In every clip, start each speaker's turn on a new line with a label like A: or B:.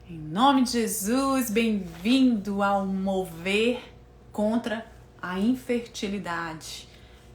A: Em nome de Jesus, bem-vindo ao mover contra a infertilidade.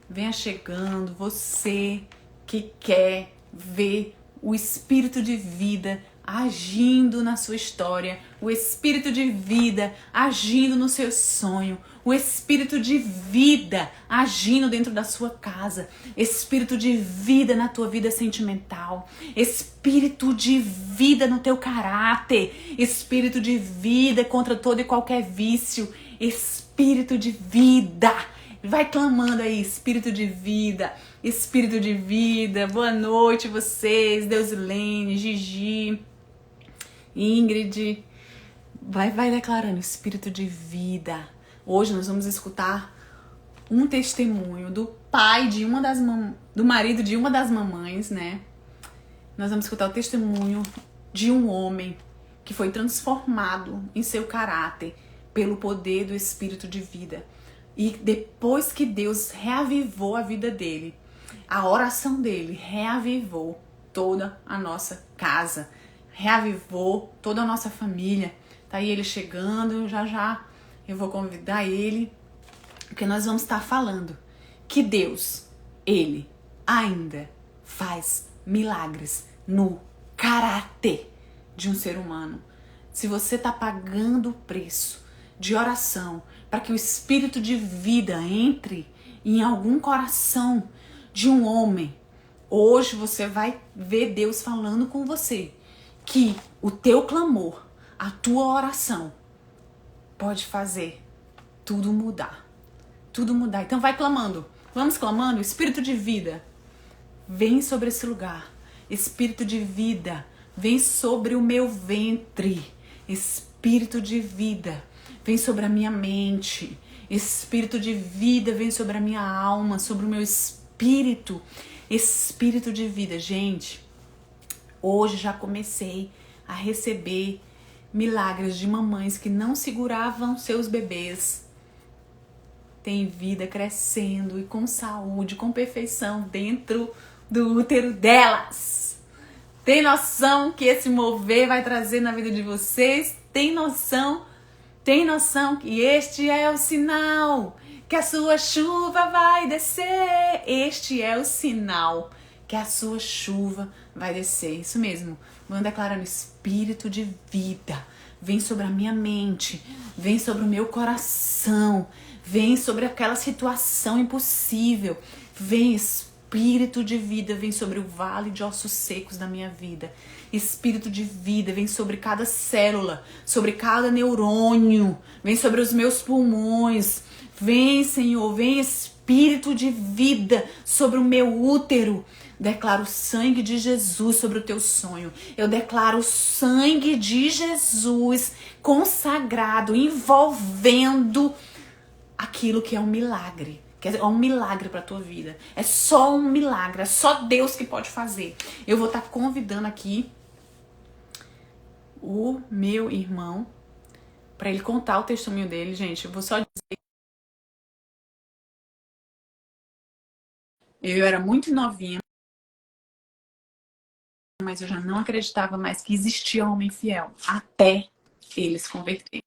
A: Venha chegando, você que quer ver o espírito de vida agindo na sua história, o espírito de vida agindo no seu sonho, o espírito de vida agindo dentro da sua casa, espírito de vida na tua vida sentimental, espírito de vida no teu caráter, espírito de vida contra todo e qualquer vício, espírito de vida. Vai clamando aí, espírito de vida, espírito de vida. Boa noite vocês, Deusilene, Gigi, Ingrid. Vai declarando espírito de vida. Hoje nós vamos escutar um testemunho do pai de do marido de uma das mamães, né? Nós vamos escutar o testemunho de um homem que foi transformado em seu caráter pelo poder do espírito de vida. E depois que Deus reavivou a vida dele, a oração dele reavivou toda a nossa casa, reavivou toda a nossa família. Tá aí ele chegando, já eu vou convidar ele, porque nós vamos estar falando que Deus, ele ainda faz milagres no caráter de um ser humano. Se você está pagando o preço de oração para que o espírito de vida entre em algum coração de um homem, hoje você vai ver Deus falando com você que o teu clamor, a tua oração pode fazer tudo mudar. Tudo mudar. Então vai clamando. Vamos clamando. Espírito de vida, vem sobre esse lugar. Espírito de vida, vem sobre o meu ventre. Espírito de vida, vem sobre a minha mente. Espírito de vida, vem sobre a minha alma, sobre o meu espírito. Espírito de vida. Gente, hoje já comecei a receber milagres de mamães que não seguravam seus bebês. Tem vida crescendo e com saúde, com perfeição dentro do útero delas. Tem noção que esse mover vai trazer na vida de vocês? Tem noção que este é o sinal que a sua chuva vai descer? Este é o sinal que a sua chuva vai descer. Isso mesmo. Vamos declarando espírito de vida. Vem sobre a minha mente. Vem sobre o meu coração. Vem sobre aquela situação impossível. Vem espírito de vida. Vem sobre o vale de ossos secos da minha vida. Espírito de vida. Vem sobre cada célula. Sobre cada neurônio. Vem sobre os meus pulmões. Vem, Senhor. Vem espírito de vida sobre o meu útero. Declaro o sangue de Jesus sobre o teu sonho. Eu declaro o sangue de Jesus consagrado, envolvendo aquilo que é um milagre. Quer dizer, é um milagre para a tua vida. É só um milagre. É só Deus que pode fazer. Eu vou estar convidando aqui o meu irmão para ele contar o testemunho dele. Gente, eu vou só dizer. Eu era muito novinha, mas eu já não acreditava mais que existia homem fiel. Até ele se converter.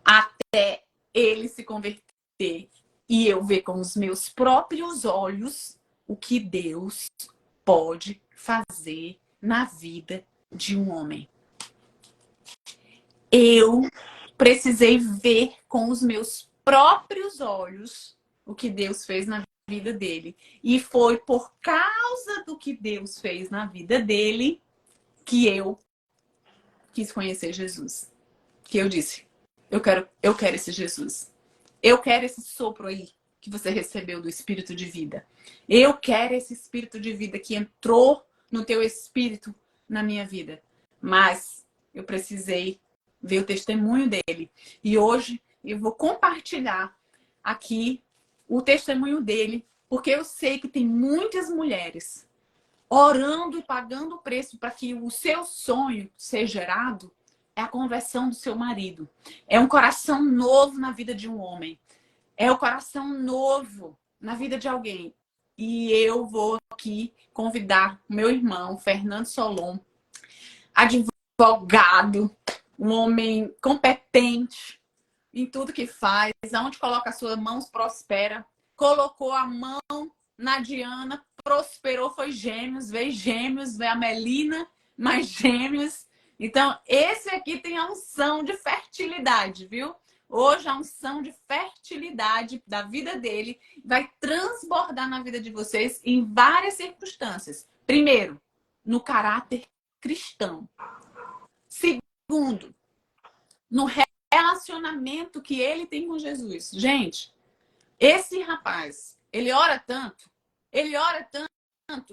A: Até ele se converter. E eu ver com os meus próprios olhos o que Deus pode fazer na vida de um homem. Eu precisei ver com os meus próprios olhos o que Deus fez na vida dele. E foi por causa do que Deus fez na vida dele que eu quis conhecer Jesus. Que eu disse, eu quero esse Jesus. Eu quero esse sopro aí que você recebeu do espírito de vida. Eu quero esse espírito de vida que entrou no teu espírito na minha vida. Mas eu precisei ver o testemunho dele. E hoje eu vou compartilhar aqui o testemunho dele, porque eu sei que tem muitas mulheres orando e pagando o preço para que o seu sonho seja gerado. É a conversão do seu marido. É um coração novo na vida de um homem. É o coração novo na vida de alguém. E eu vou aqui convidar meu irmão, Fernando Solon, advogado, um homem competente em tudo que faz, aonde coloca as suas mãos prospera. Colocou a mão na Diana, prosperou, foi gêmeos, veio a Melina, mais gêmeos. Então, esse aqui tem a unção de fertilidade, viu? Hoje a unção de fertilidade da vida dele vai transbordar na vida de vocês em várias circunstâncias. Primeiro, no caráter cristão. Segundo, no relacionamento que ele tem com Jesus. Gente, esse rapaz, ele ora tanto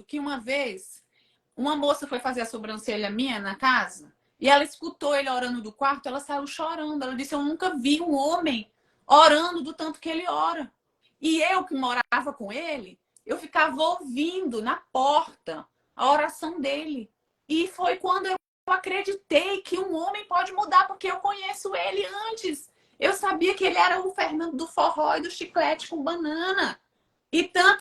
A: que uma vez uma moça foi fazer a sobrancelha minha na casa e ela escutou ele orando do quarto, ela saiu chorando. Ela disse: eu nunca vi um homem orando do tanto que ele ora. E eu que morava com ele, eu ficava ouvindo na porta a oração dele. E foi quando eu acreditei que um homem pode mudar, porque eu conheço ele antes. Eu sabia que ele era o Fernando do forró e do chiclete com banana. E tanto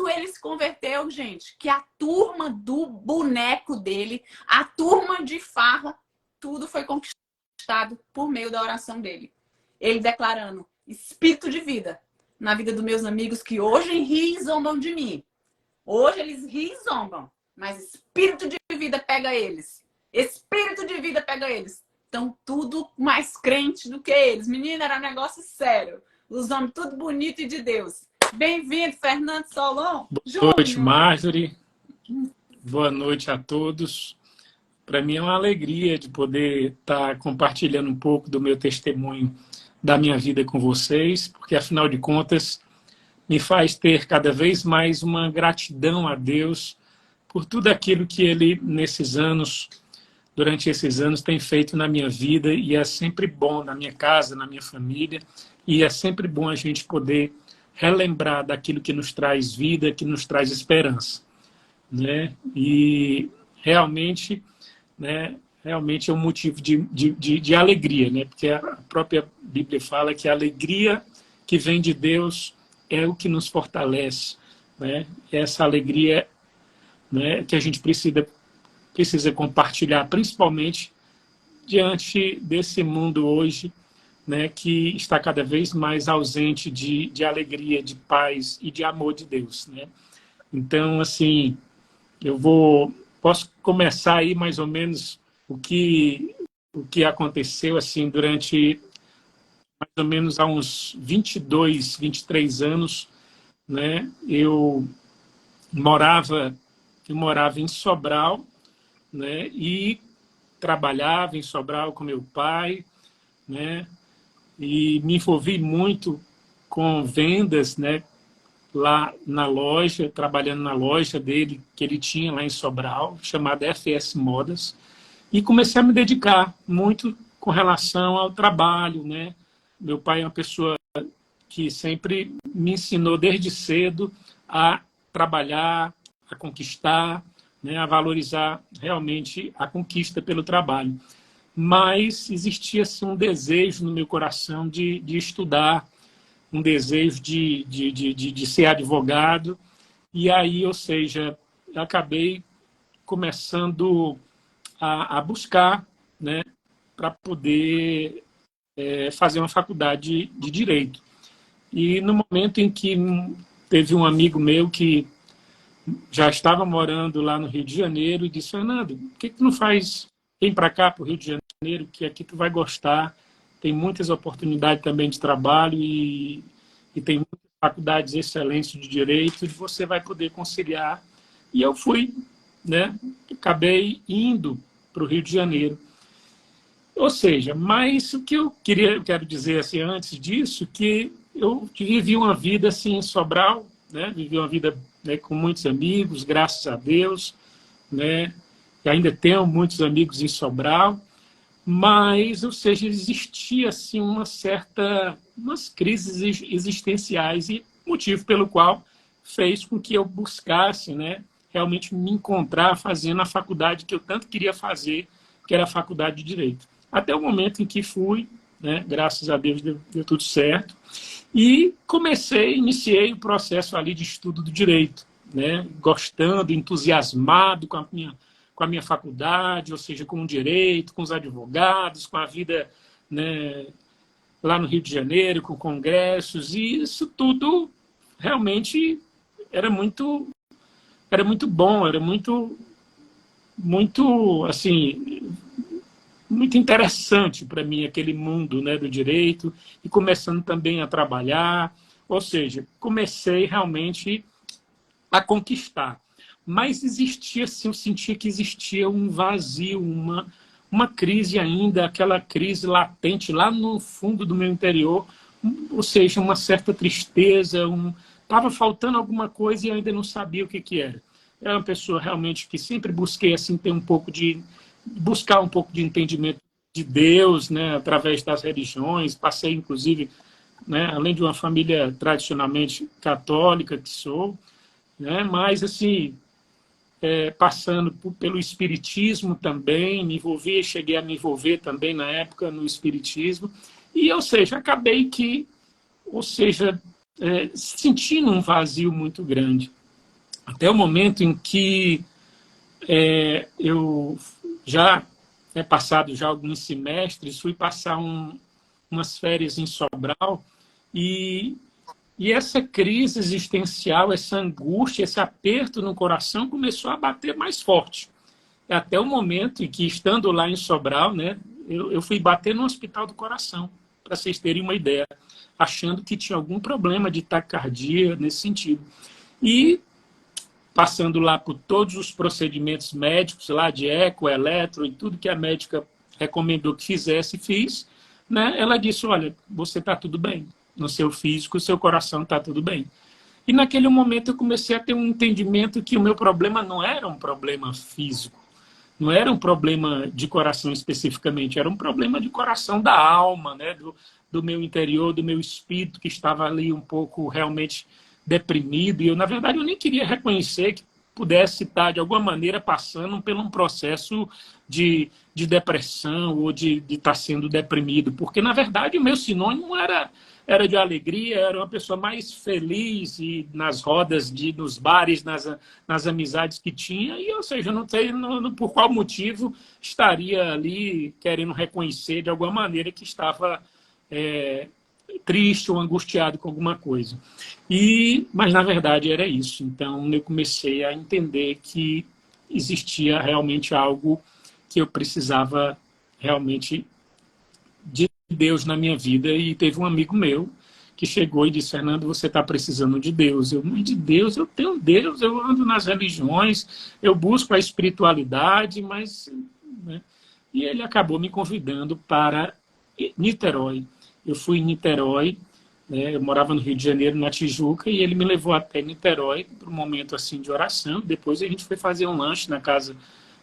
A: ele se converteu, gente, que a turma do boneco dele, a turma de farra, tudo foi conquistado por meio da oração dele. Ele declarando espírito de vida na vida dos meus amigos que hoje riem e zombam de mim. Hoje eles riem e zombam, mas espírito de vida pega eles. Espírito de vida pega eles. Estão tudo mais crente do que eles. Menina, era um negócio sério. Os homens tudo bonito e de Deus. Bem-vindo, Fernando Solon.
B: Boa noite, Marjorie. Boa noite a todos. Para mim é uma alegria de poder estar compartilhando um pouco do meu testemunho da minha vida com vocês, porque, afinal de contas, me faz ter cada vez mais uma gratidão a Deus por tudo aquilo que Ele, durante esses anos, tem feito na minha vida, e é sempre bom na minha casa, na minha família, e é sempre bom a gente poder relembrar daquilo que nos traz vida, que nos traz esperança, né? E realmente, né, realmente é um motivo de alegria, né? Porque a própria Bíblia fala que a alegria que vem de Deus é o que nos fortalece, né? Essa alegria, né, que a gente precisa compartilhar, principalmente diante desse mundo hoje, né, que está cada vez mais ausente de alegria, de paz e de amor de Deus, né? Então, assim, posso começar aí mais ou menos o que aconteceu assim durante mais ou menos há uns 22, 23 anos, né? Eu morava em Sobral, né? E trabalhava em Sobral com meu pai, né? E me envolvi muito com vendas, né? Lá na loja, trabalhando na loja dele, que ele tinha lá em Sobral, chamada FS Modas, e comecei a me dedicar muito com relação ao trabalho, né? Meu pai é uma pessoa que sempre me ensinou desde cedo a trabalhar, a conquistar, né? A valorizar realmente a conquista pelo trabalho. Mas existia assim, um desejo no meu coração de estudar, um desejo de ser advogado. E aí, ou seja, eu acabei começando a buscar, né, para poder fazer uma faculdade de Direito. E no momento em que teve um amigo meu que já estava morando lá no Rio de Janeiro e disse: Fernando, por que tu não vem para cá, para o Rio de Janeiro, que aqui tu vai gostar, tem muitas oportunidades também de trabalho e tem muitas faculdades excelentes de Direito e você vai poder conciliar. E eu fui, né? Acabei indo para o Rio de Janeiro. Ou seja, mas o que eu quero dizer assim, antes disso, que eu vivi uma vida assim, em Sobral, né? Vivi uma vida, né, com muitos amigos, graças a Deus, né? E ainda tenho muitos amigos em Sobral, mas, ou seja, existia assim, umas crises existenciais, e motivo pelo qual fez com que eu buscasse, né, realmente me encontrar fazendo a faculdade que eu tanto queria fazer, que era a faculdade de Direito. Até o momento em que fui, né, graças a Deus deu tudo certo, e iniciei o processo ali de estudo do Direito, né, gostando, entusiasmado com com a minha faculdade, ou seja, com o direito, com os advogados, com a vida, né, lá no Rio de Janeiro, com congressos, e isso tudo realmente era muito bom, era muito assim, muito interessante para mim aquele mundo, né, do direito, e começando também a trabalhar, ou seja, comecei realmente a conquistar. Mas existia, assim, eu sentia que existia um vazio, uma crise ainda, aquela crise latente lá no fundo do meu interior, ou seja, uma certa tristeza, estava faltando alguma coisa e eu ainda não sabia o que era. Era uma pessoa realmente que sempre busquei assim ter buscar um pouco de entendimento de Deus, né, através das religiões. Passei, inclusive, né, além de uma família tradicionalmente católica que sou, né, mas assim, passando pelo espiritismo também, cheguei a me envolver também na época no espiritismo, e, ou seja, acabei que, ou seja, sentindo um vazio muito grande. Até o momento em que eu já, passado já alguns semestres, fui passar umas férias em Sobral, e essa crise existencial, essa angústia, esse aperto no coração começou a bater mais forte. Até o momento em que, estando lá em Sobral, né, eu fui bater no hospital do coração, para vocês terem uma ideia, achando que tinha algum problema de taquicardia nesse sentido. E passando lá por todos os procedimentos médicos, lá de eco, eletro e tudo que a médica recomendou que fizesse, fiz, né, ela disse, olha, você está tudo bem. No seu físico, o seu coração está tudo bem. E naquele momento eu comecei a ter um entendimento que o meu problema não era um problema físico, não era um problema de coração especificamente, era um problema de coração da alma, né? do meu interior, do meu espírito, que estava ali um pouco realmente deprimido. E eu, na verdade, eu nem queria reconhecer que pudesse estar, de alguma maneira, passando por um processo de depressão ou de estar sendo deprimido, porque, na verdade, o meu sinônimo era de alegria, era uma pessoa mais feliz e nas rodas, nos bares, nas amizades que tinha, e, ou seja, não sei por qual motivo estaria ali querendo reconhecer de alguma maneira que estava triste ou angustiado com alguma coisa. Mas, na verdade, era isso. Então, eu comecei a entender que existia realmente algo que eu precisava realmente de Deus na minha vida, e teve um amigo meu que chegou e disse, Fernando, você está precisando de Deus. De Deus, eu tenho Deus, eu ando nas religiões, eu busco a espiritualidade, mas... Né? E ele acabou me convidando para Niterói. Eu fui em Niterói, né? Eu morava no Rio de Janeiro, na Tijuca, e ele me levou até Niterói para um momento assim de oração. Depois a gente foi fazer um lanche na casa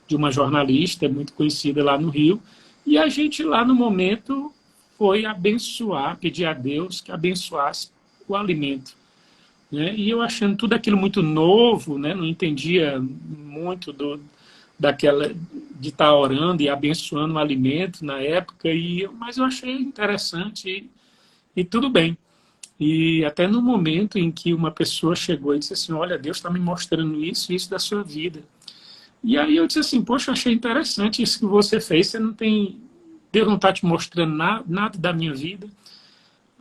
B: de uma jornalista muito conhecida lá no Rio, e a gente lá no momento foi abençoar, pedir a Deus que abençoasse o alimento. Né? E eu achando tudo aquilo muito novo, né? Não entendia muito daquela de estar orando e abençoando o alimento na época, mas eu achei interessante e tudo bem. E até no momento em que uma pessoa chegou e disse assim, olha, Deus está me mostrando isso e isso da sua vida. E aí eu disse assim, poxa, eu achei interessante isso que você fez, Deus não está te mostrando nada da minha vida.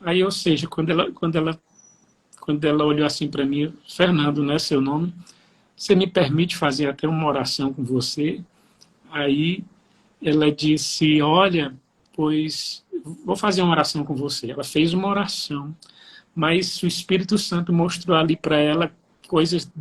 B: Aí, ou seja, quando ela olhou assim para mim, Fernando, não é seu nome, você me permite fazer até uma oração com você? Aí ela disse, olha, pois vou fazer uma oração com você. Ela fez uma oração, mas o Espírito Santo mostrou ali para ela coisas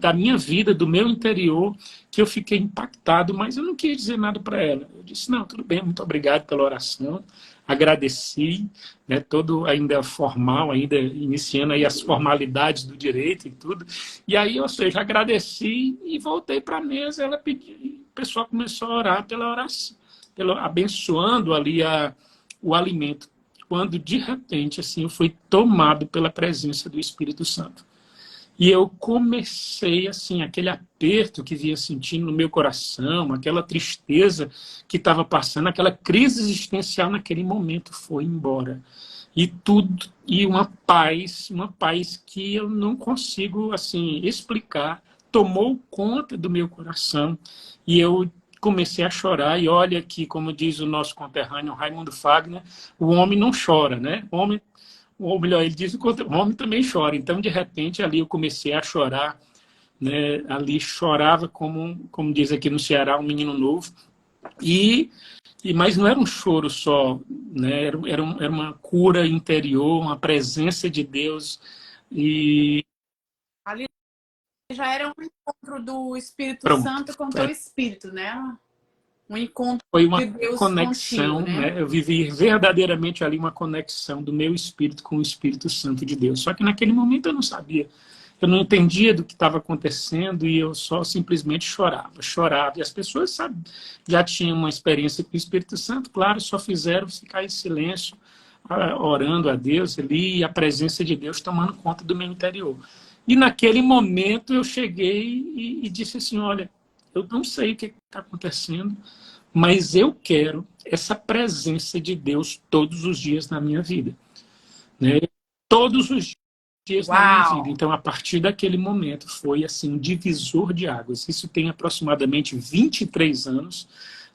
B: da minha vida, do meu interior, que eu fiquei impactado, mas eu não quis dizer nada para ela. Eu disse, não, tudo bem, muito obrigado pela oração, agradeci, né, todo ainda formal, ainda iniciando aí as formalidades do direito e tudo, e aí, ou seja, agradeci e voltei para a mesa, ela pediu, o pessoal começou a orar pela oração, abençoando ali o alimento, quando de repente assim, eu fui tomado pela presença do Espírito Santo. E eu comecei, assim, aquele aperto que vinha sentindo no meu coração, aquela tristeza que estava passando, aquela crise existencial naquele momento foi embora. E uma paz que eu não consigo, assim, explicar, tomou conta do meu coração e eu comecei a chorar. E olha que, como diz o nosso conterrâneo Raimundo Fagner, o homem não chora, né? Ou melhor, ele diz que o homem também chora. Então, de repente, ali eu comecei a chorar, né? Ali chorava como diz aqui no Ceará, um menino novo. Mas não era um choro só, né? Era uma cura interior, uma presença de Deus. E
A: Ali já era um encontro do Espírito
B: pronto.
A: Santo com o teu espírito, né? Um encontro
B: Foi
A: de
B: uma
A: Deus
B: conexão,
A: contigo, né?
B: né? Eu vivi verdadeiramente ali uma conexão do meu espírito com o Espírito Santo de Deus. Só que naquele momento eu não sabia. Eu não entendia do que estava acontecendo e eu só simplesmente chorava. E as pessoas, sabe, já tinham uma experiência com o Espírito Santo, claro, só fizeram ficar em silêncio, orando a Deus ali e a presença de Deus tomando conta do meu interior. E naquele momento eu cheguei e disse assim, olha, eu não sei o que está acontecendo, mas eu quero essa presença de Deus todos os dias na minha vida, né? Todos os dias na minha vida. Então, a partir daquele momento, foi assim um divisor de águas. Isso tem aproximadamente 23 anos,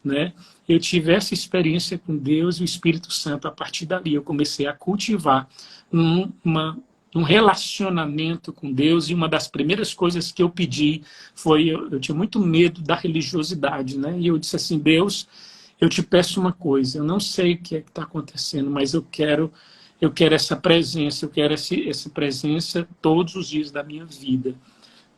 B: né? Eu tive essa experiência com Deus e o Espírito Santo. A partir dali, eu comecei a cultivar um relacionamento com Deus, e uma das primeiras coisas que eu pedi foi, eu tinha muito medo da religiosidade, né? E eu disse assim, Deus, eu te peço uma coisa, eu não sei o que é que está acontecendo, mas eu quero essa presença, eu quero essa presença todos os dias da minha vida,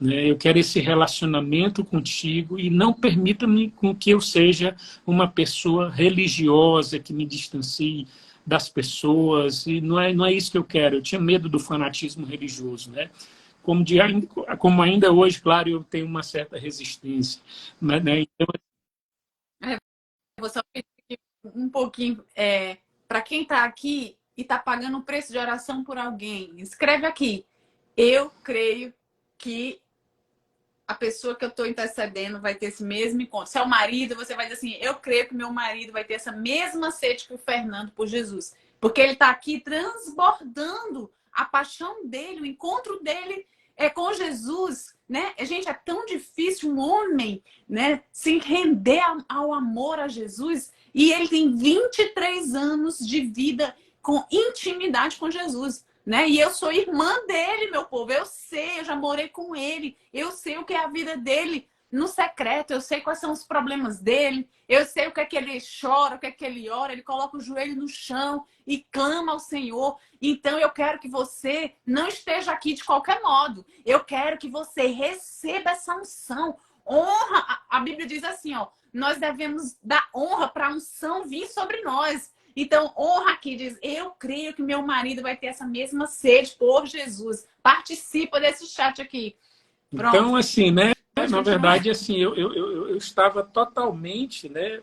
B: né? Eu quero esse relacionamento contigo e não permita-me com que eu seja uma pessoa religiosa que me distancie das pessoas, e não é isso que eu quero. Eu tinha medo do fanatismo religioso, né? Como ainda hoje, claro, eu tenho uma certa resistência, né? Então,
A: vou só pedir um pouquinho, para quem está aqui e está pagando o preço de oração por alguém, escreve aqui, eu creio que a pessoa que eu estou intercedendo vai ter esse mesmo encontro. Se é o marido, você vai dizer assim, eu creio que meu marido vai ter essa mesma sede que o Fernando por Jesus. Porque ele está aqui transbordando a paixão dele, o encontro dele com Jesus, né? Gente, é tão difícil um homem, né, se render ao amor a Jesus, e ele tem 23 anos de vida com intimidade com Jesus, né? E eu sou irmã dele, meu povo. Eu sei, eu já morei com ele. Eu sei o que é a vida dele no secreto. Eu sei quais são os problemas dele. Eu sei o que é que ele chora, o que é que ele ora. Ele coloca o joelho no chão e clama ao Senhor. Então eu quero que você não esteja aqui de qualquer modo. Eu quero que você receba essa unção. Honra. A Bíblia diz assim, ó, nós devemos dar honra para a unção vir sobre nós. Então, honra aqui, diz, eu creio que meu marido vai ter essa mesma sede por Jesus. Participa desse chat aqui.
B: Pronto. Então, assim, né? Na verdade, assim, eu estava totalmente, né?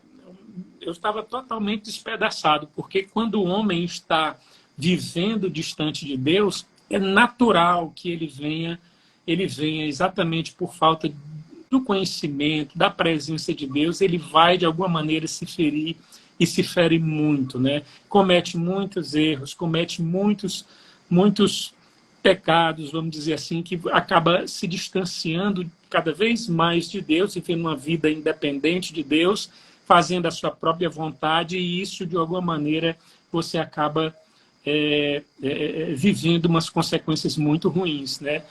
B: Eu estava totalmente despedaçado, porque quando o homem está vivendo distante de Deus, é natural que ele venha exatamente por falta do conhecimento, da presença de Deus, ele vai, de alguma maneira, se ferir e se fere muito, né? Comete muitos erros, comete muitos pecados, vamos dizer assim, que acaba se distanciando cada vez mais de Deus, e tendo uma vida independente de Deus, fazendo a sua própria vontade, e isso, de alguma maneira, você acaba vivendo umas consequências muito ruins, né?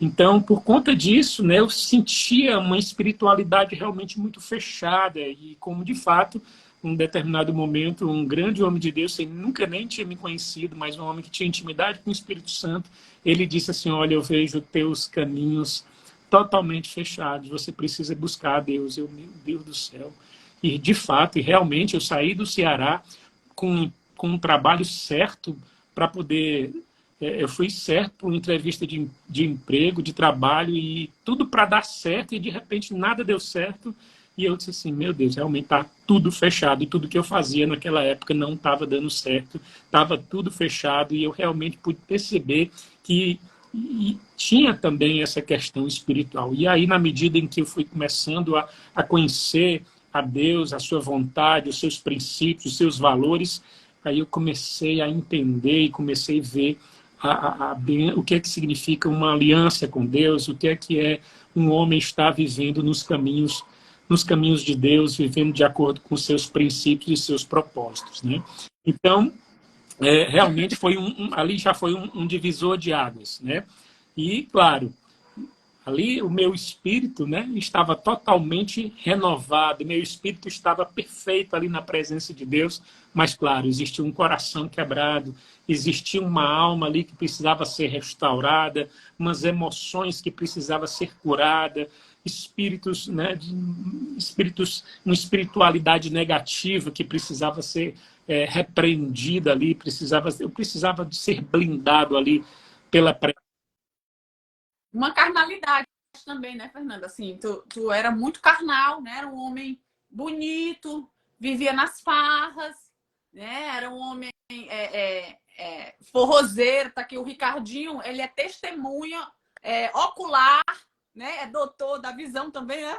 B: Então, por conta disso, né, eu sentia uma espiritualidade realmente muito fechada, e como, de fato, um determinado momento, um grande homem de Deus, ele nunca nem tinha me conhecido, mas um homem que tinha intimidade com o Espírito Santo, ele disse assim, olha, eu vejo teus caminhos totalmente fechados, você precisa buscar a Deus. Eu, meu Deus do céu. E, de fato, e realmente, eu saí do Ceará com um trabalho certo para poder... Eu fui certo para uma entrevista de emprego, de trabalho, e tudo para dar certo, e de repente nada deu certo. E eu disse assim, meu Deus, realmente está tudo fechado, e tudo que eu fazia naquela época não estava dando certo, estava tudo fechado, e eu realmente pude perceber que tinha também essa questão espiritual. E aí, na medida em que eu fui começando a conhecer a Deus, a sua vontade, os seus princípios, os seus valores, aí eu comecei a entender e comecei a ver o que é que significa uma aliança com Deus, o que é um homem está vivendo nos caminhos de Deus, vivendo de acordo com seus princípios e seus propósitos, né? Então, realmente foi ali já foi um divisor de águas, né? E, claro, ali o meu espírito, né, estava totalmente renovado, meu espírito estava perfeito ali na presença de Deus, mas, claro, existia um coração quebrado, existia uma alma ali que precisava ser restaurada, umas emoções que precisavam ser curadas, espíritos, né, uma espiritualidade negativa que precisava ser repreendida ali, eu precisava de ser blindado ali pela presença.
A: Uma carnalidade também, né, Fernanda? Assim, tu era muito carnal, né? Era um homem bonito, vivia nas farras, né? Era um homem forrozeiro. Tá aqui o Ricardinho, ele é testemunha ocular, né? É doutor da visão também, né?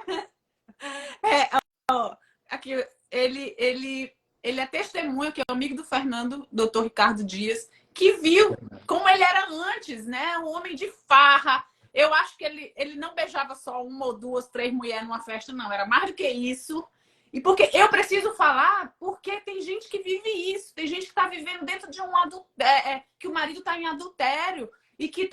A: Aqui, ele é testemunha, que é amigo do Fernando, doutor Ricardo Dias, que viu como ele era antes, né? Um homem de farra. Eu acho que ele não beijava só uma ou duas, três mulheres numa festa, não. Era mais do que isso. E porque eu preciso falar, porque tem gente que vive isso. Tem gente que está vivendo dentro de um adultério, que o marido está em adultério. E que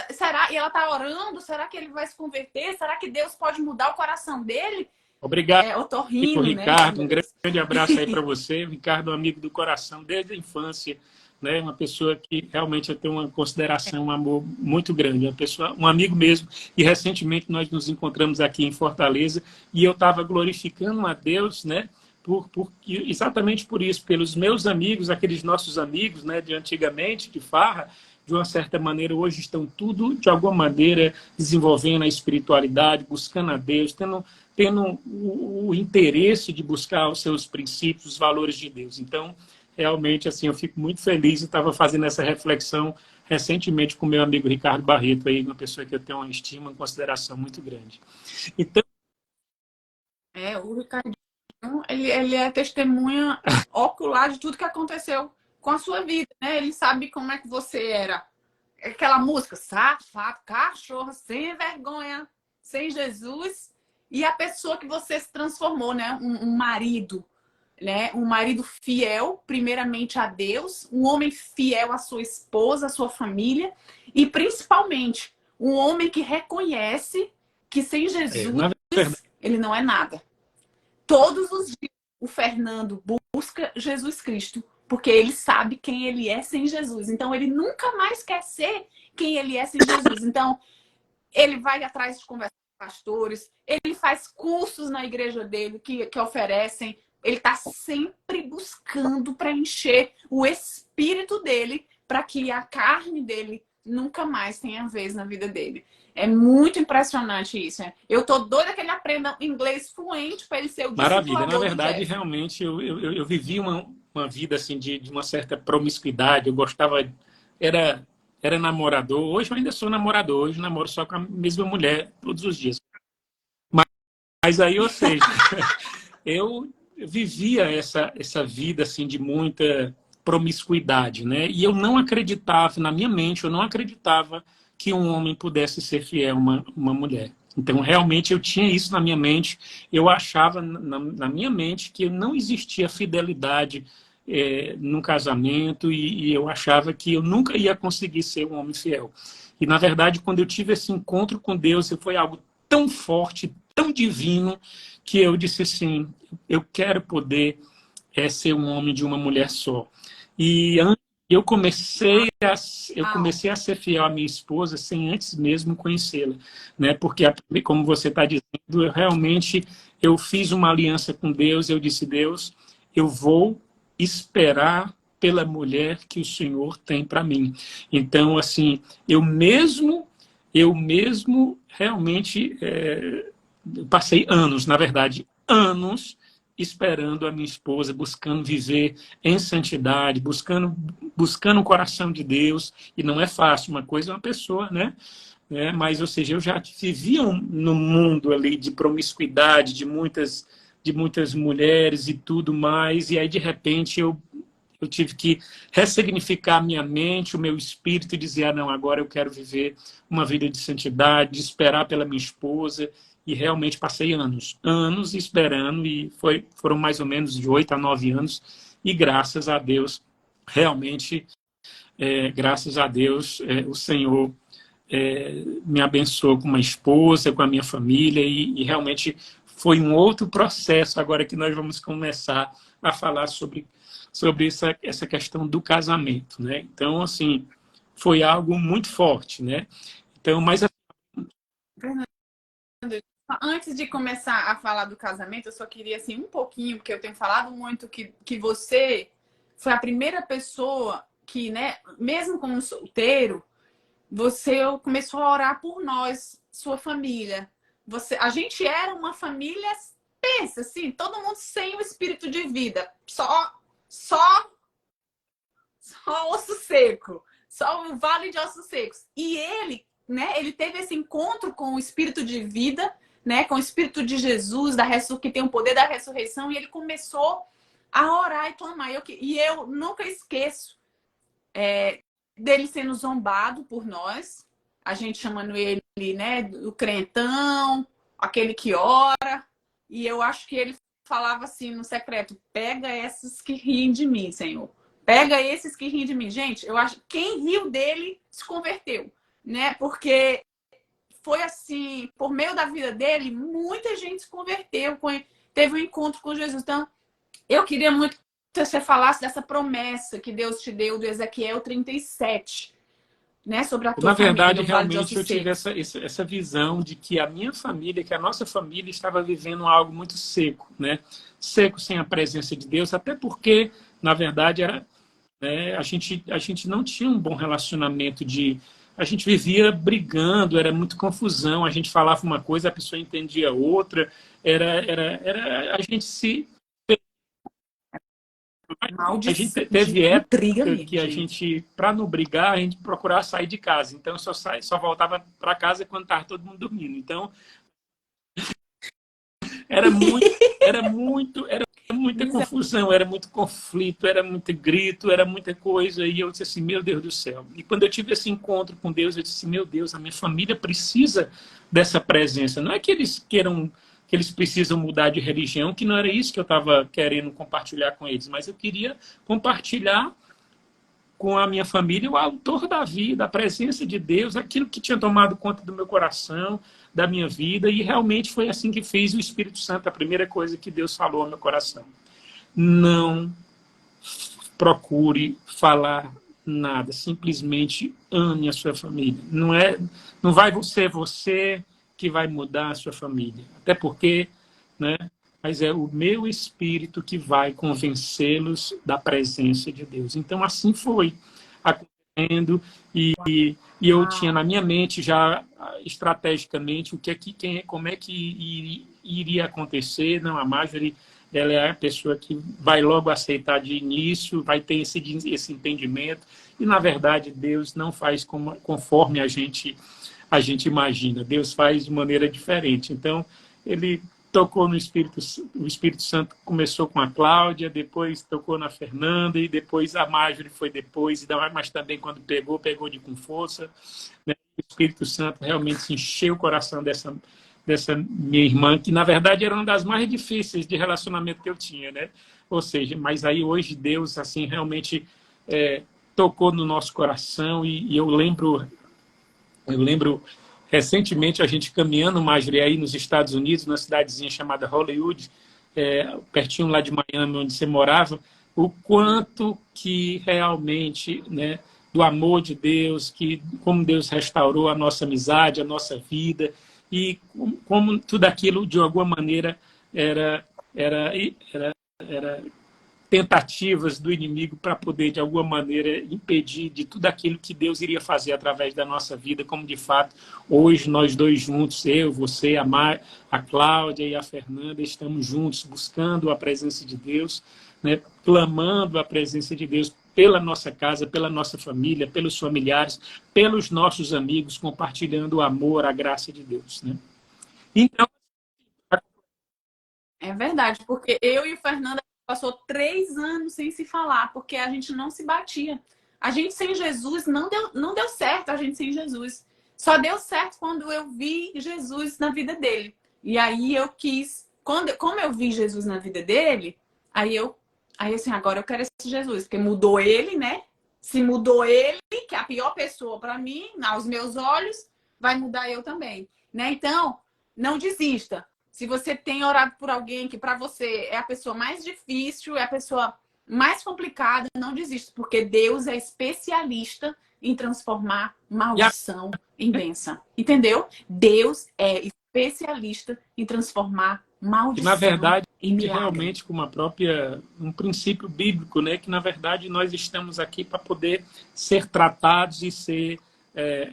A: e ela está orando, será que ele vai se converter? Será que Deus pode mudar o coração dele?
B: Obrigado,
A: eu tô rindo,
B: Ricardo.
A: Né?
B: Um grande abraço aí para você. Ricardo é um amigo do coração desde a infância, né? Uma pessoa que realmente eu tenho uma consideração, um amor muito grande, um amigo mesmo. E recentemente nós nos encontramos aqui em Fortaleza e eu estava glorificando a Deus, né? Exatamente por isso, pelos meus amigos, aqueles nossos amigos, né, de antigamente, de farra, de uma certa maneira, hoje estão tudo, de alguma maneira, desenvolvendo a espiritualidade, buscando a Deus, tendo o interesse de buscar os seus princípios, os valores de Deus. Então, realmente, assim, eu fico muito feliz. Eu estava fazendo essa reflexão recentemente com meu amigo Ricardo Barreto, aí, uma pessoa que eu tenho uma estima, uma consideração muito grande. Então,
A: o Ricardo, ele é testemunha ocular de tudo que aconteceu com a sua vida, né? Ele sabe como é que você era. Aquela música, safado, cachorro, sem vergonha, sem Jesus. E a pessoa que você se transformou, né? Um marido, né? Um marido fiel, primeiramente a Deus, um homem fiel à sua esposa, à sua família, e principalmente um homem que reconhece que sem Jesus ele não é nada. Todos os dias o Fernando busca Jesus Cristo, porque ele sabe quem ele é sem Jesus. Então ele nunca mais quer ser quem ele é sem Jesus. Então ele vai atrás de conversar com pastores, ele faz cursos na igreja dele que oferecem. Ele está sempre buscando preencher o espírito dele para que a carne dele nunca mais tenha vez na vida dele. É muito impressionante isso. Né? Eu tô doida que ele aprenda inglês fluente para ele ser o discipulador.
B: Maravilha. Na verdade, realmente, eu vivi uma vida assim de uma certa promiscuidade. Eu gostava, era namorador. Hoje eu ainda sou namorador. Hoje eu namoro só com a mesma mulher todos os dias. Mas aí, ou seja, eu vivia essa vida assim de muita promiscuidade, né? E eu não acreditava, na minha mente, eu não acreditava que um homem pudesse ser fiel a uma mulher. Então, realmente, eu tinha isso na minha mente. Eu achava na minha mente que não existia fidelidade num casamento e eu achava que eu nunca ia conseguir ser um homem fiel. E, na verdade, quando eu tive esse encontro com Deus, foi algo tão forte, tão divino, que eu disse assim, eu quero poder ser um homem de uma mulher só. E eu comecei a ser fiel à minha esposa sem antes mesmo conhecê-la, né? Porque, como você está dizendo, eu fiz uma aliança com Deus, eu disse, Deus, eu vou esperar pela mulher que o Senhor tem para mim. Então, assim, eu mesmo realmente passei anos, na verdade, anos esperando a minha esposa, buscando viver em santidade, buscando o coração de Deus, e não é fácil, uma coisa é uma pessoa, né? Mas, ou seja, eu já vivia no mundo ali de promiscuidade, de muitas mulheres e tudo mais, e aí, de repente, eu tive que ressignificar a minha mente, o meu espírito, e dizer, não, agora eu quero viver uma vida de santidade, de esperar pela minha esposa, e realmente passei anos esperando, e foram mais ou menos de 8 a 9 anos, e graças a Deus, realmente, graças a Deus, o Senhor me abençoou com uma esposa, com a minha família, e realmente foi um outro processo agora que nós vamos começar a falar sobre essa questão do casamento, né? Então, assim, foi algo muito forte, né? Então, mas
A: Fernando, antes de começar a falar do casamento, eu só queria, assim, um pouquinho, porque eu tenho falado muito que você foi a primeira pessoa que, né, mesmo como solteiro, você começou a orar por nós, sua família. A gente era uma família, pensa assim, todo mundo sem o espírito de vida, só osso seco, só um vale de ossos secos. E ele, né, ele teve esse encontro com o espírito de vida, né, com o espírito de Jesus, que tem o poder da ressurreição, e ele começou a orar e clamar. E eu nunca esqueço dele sendo zombado por nós, a gente chamando ele, né, do crentão, aquele que ora, e eu acho que ele falava assim no secreto: pega esses que riem de mim, Senhor. Pega esses que riem de mim. Gente, eu acho que quem riu dele se converteu, né? Porque foi assim, por meio da vida dele, muita gente se converteu, teve um encontro com Jesus. Então, eu queria muito que você falasse dessa promessa que Deus te deu do Ezequiel 37, né? Sobre a tua
B: na
A: família,
B: verdade,
A: do Vale de
B: realmente
A: Ossos
B: eu tive
A: Secos.
B: essa visão de que a minha família, que a nossa família estava vivendo algo muito seco, né? Seco sem a presença de Deus, até porque, na verdade, a gente não tinha um bom relacionamento a gente vivia brigando, era muito confusão, a gente falava uma coisa, a pessoa entendia outra, a gente se a gente
A: Maldição de
B: teve
A: intriga
B: época
A: mesmo,
B: que a
A: gente.
B: gente, para não brigar, a gente procurava sair de casa. Então, eu só voltava para casa quando estava todo mundo dormindo. Então, era muito, era muita confusão, era muito conflito, era muito grito, era muita coisa. E eu disse assim, meu Deus do céu. E quando eu tive esse encontro com Deus, eu disse, meu Deus, a minha família precisa dessa presença. Não é que eles queiram, que eles precisam mudar de religião, que não era isso que eu estava querendo compartilhar com eles, mas eu queria compartilhar com a minha família o autor da vida, a presença de Deus, aquilo que tinha tomado conta do meu coração, da minha vida, e realmente foi assim que fez o Espírito Santo, a primeira coisa que Deus falou ao meu coração. Não procure falar nada, simplesmente ame a sua família. Não vai ser você que vai mudar a sua família, até porque, né, mas é o meu espírito que vai convencê-los da presença de Deus. Então, assim foi acontecendo, e eu tinha na minha mente já estrategicamente como é que iria acontecer. Não, a Marjorie, ela é a pessoa que vai logo aceitar de início, vai ter esse entendimento, e na verdade Deus não faz conforme a gente imagina, Deus faz de maneira diferente. Então, ele tocou no Espírito, o Espírito Santo começou com a Cláudia, depois tocou na Fernanda, e depois a Marjorie foi depois, mas também quando pegou com força, né? O Espírito Santo realmente se encheu o coração dessa minha irmã, que na verdade era uma das mais difíceis de relacionamento que eu tinha, né? Ou seja, mas aí hoje Deus assim realmente tocou no nosso coração, e eu lembro recentemente a gente caminhando, Marjorie, aí nos Estados Unidos, numa cidadezinha chamada Hollywood, pertinho lá de Miami, onde você morava, o quanto que realmente, né, do amor de Deus, como Deus restaurou a nossa amizade, a nossa vida, e como tudo aquilo, de alguma maneira, era tentativas do inimigo para poder, de alguma maneira, impedir de tudo aquilo que Deus iria fazer através da nossa vida, como de fato, hoje nós dois juntos, eu, você, a Cláudia e a Fernanda, estamos juntos buscando a presença de Deus, né, clamando a presença de Deus pela nossa casa, pela nossa família, pelos familiares, pelos nossos amigos, compartilhando o amor, a graça de Deus, né? Então,
A: É verdade, porque eu e o Fernando passou 3 anos sem se falar, porque a gente não se batia. A gente sem Jesus não deu certo, a gente sem Jesus. Só deu certo quando eu vi Jesus na vida dele. E aí eu quis, como eu vi Jesus na vida dele, aí assim, agora eu quero esse Jesus, porque mudou ele, né? Se mudou ele, que é a pior pessoa para mim, aos meus olhos, vai mudar eu também, né? Então, não desista. Se você tem orado por alguém que para você é a pessoa mais difícil, é a pessoa mais complicada, não desista, porque Deus é especialista em transformar maldição em bênção. Entendeu? Deus é especialista em transformar
B: Que na
A: maldição
B: verdade,
A: em milagre.
B: realmente, com um princípio bíblico, né? Que na verdade nós estamos aqui para poder ser tratados e ser